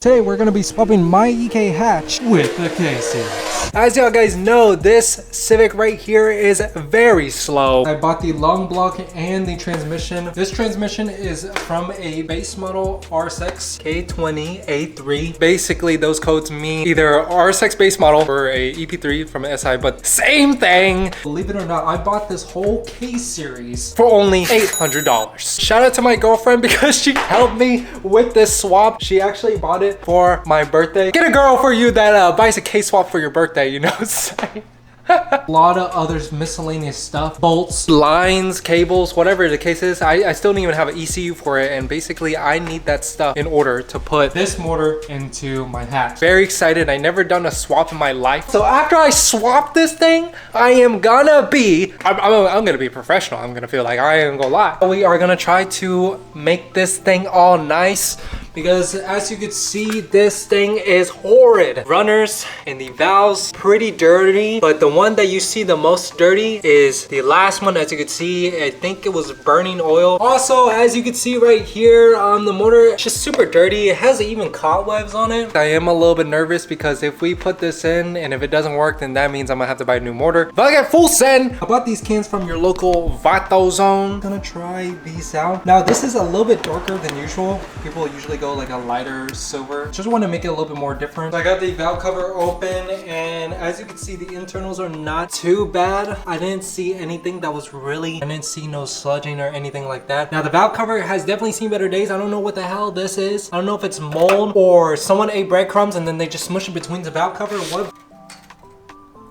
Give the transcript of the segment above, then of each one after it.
Today we're going to be swapping my EK hatch with the K series. As y'all guys know, this Civic right here is very slow. I bought the long block and the transmission. This transmission is from a base model RSX K20A3. Basically, those codes mean either RSX base model or a EP3 from an SI, but same thing. Believe it or not, I bought this whole K series for only $800. Shout out to my girlfriend because she helped me with this swap. She actually bought it for my birthday. Get a girl for you that buys a K swap for your birthday, you know what I'm saying? A lot of other miscellaneous stuff, bolts, lines, cables, whatever the case is. I still don't even have an ECU for it, and basically I need that stuff in order to put this motor into my hatch. Very excited. I never done a swap in my life, so after I swap this thing, I am gonna be I'm gonna be professional. I'm gonna feel like I ain't gonna lie. We are gonna try to make this thing all nice, because as you can see, this thing is horrid. Runners and the valves pretty dirty, but the one that you see the most dirty is the last one. As you can see, I think it was burning oil. Also, as you can see right here on the motor, it's just super dirty. It has even cobwebs on it. I am a little bit nervous because if we put this in and if it doesn't work, then that means I'm gonna have to buy a new motor. But I got full send. I bought these cans from your local Vato Zone. I'm gonna try these out. Now this is a little bit darker than usual. People usually go like a lighter silver. Just want to make it a little bit more different. So I got the valve cover open, and as you can see, the internals are not too bad. I didn't see anything that was really, I didn't see no sludging or anything like that. Now the valve cover has definitely seen better days. I don't know what the hell this is. I don't know if it's mold or someone ate breadcrumbs and then they just smushed it between the valve cover. What?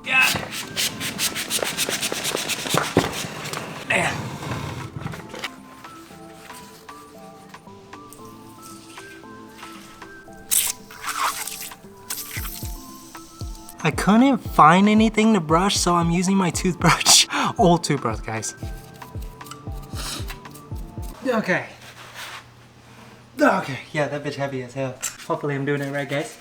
Yeah. Man. I couldn't find anything to brush, so I'm using my toothbrush. Old toothbrush, guys. Okay. Okay, yeah, that bitch heavy as hell. Hopefully I'm doing it right, guys.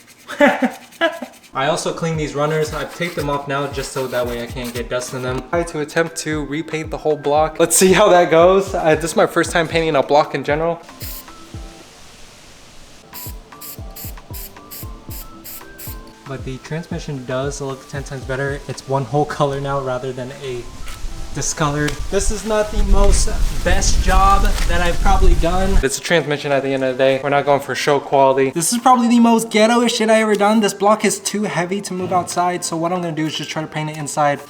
I also cleaned these runners. I've taped them off now just so that way I can't get dust in them. I tried to attempt to repaint the whole block. Let's see how that goes. This is my first time painting a block in general. But the transmission does look 10 times better. It's one whole color now rather than a discolored. This is not the most best job that I've probably done. It's a transmission at the end of the day. We're not going for show quality. This is probably the most ghetto shit I ever done. This block is too heavy to move outside, so what I'm gonna do is just try to paint it inside.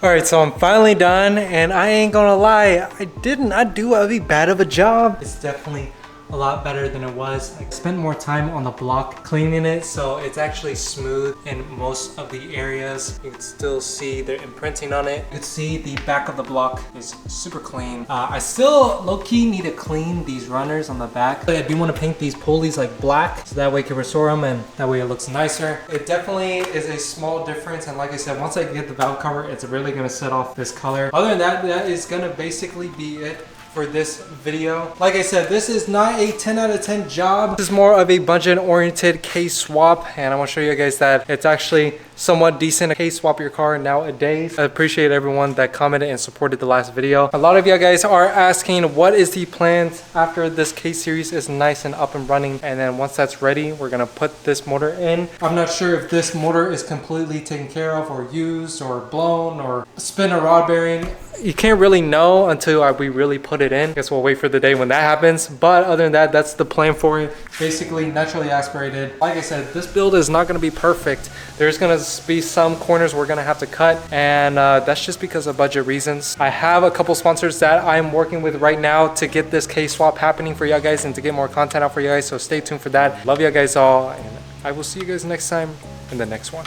Alright, so I'm finally done, and I ain't gonna lie, I did not do a bad of a job. It's definitely a lot better than it was. I spent more time on the block cleaning it, so it's actually smooth in most of the areas. You can still see the imprinting on it. You can see the back of the block is super clean. I still low-key need to clean these runners on the back. I do want to paint these pulleys like black, so that way I can restore them and that way it looks nicer. It definitely is a small difference, and like I said, once I get the valve cover, it's really gonna set off this color. Other than that, that is gonna basically be it for this video. Like I said, this is not a 10 out of 10 job. This is more of a budget oriented K swap, and I want to show you guys that it's actually somewhat decent to K swap your car nowadays. I appreciate everyone that commented and supported the last video. A lot of you guys are asking what is the plans after this K series is nice and up and running, and then once that's ready, we're gonna put this motor in. I'm not sure if this motor is completely taken care of or used or blown or spin a rod bearing. You can't really know until we really put it in. I guess we'll wait for the day when that happens. But other than that, that's the plan for it. Basically naturally aspirated. Like I said, this build is not gonna be perfect. There's gonna be some corners we're gonna have to cut, and that's just because of budget reasons. I have a couple sponsors that I'm working with right now to get this K swap happening for y'all guys and to get more content out for you guys. So stay tuned for that. Love y'all guys all, and I will see you guys next time in the next one.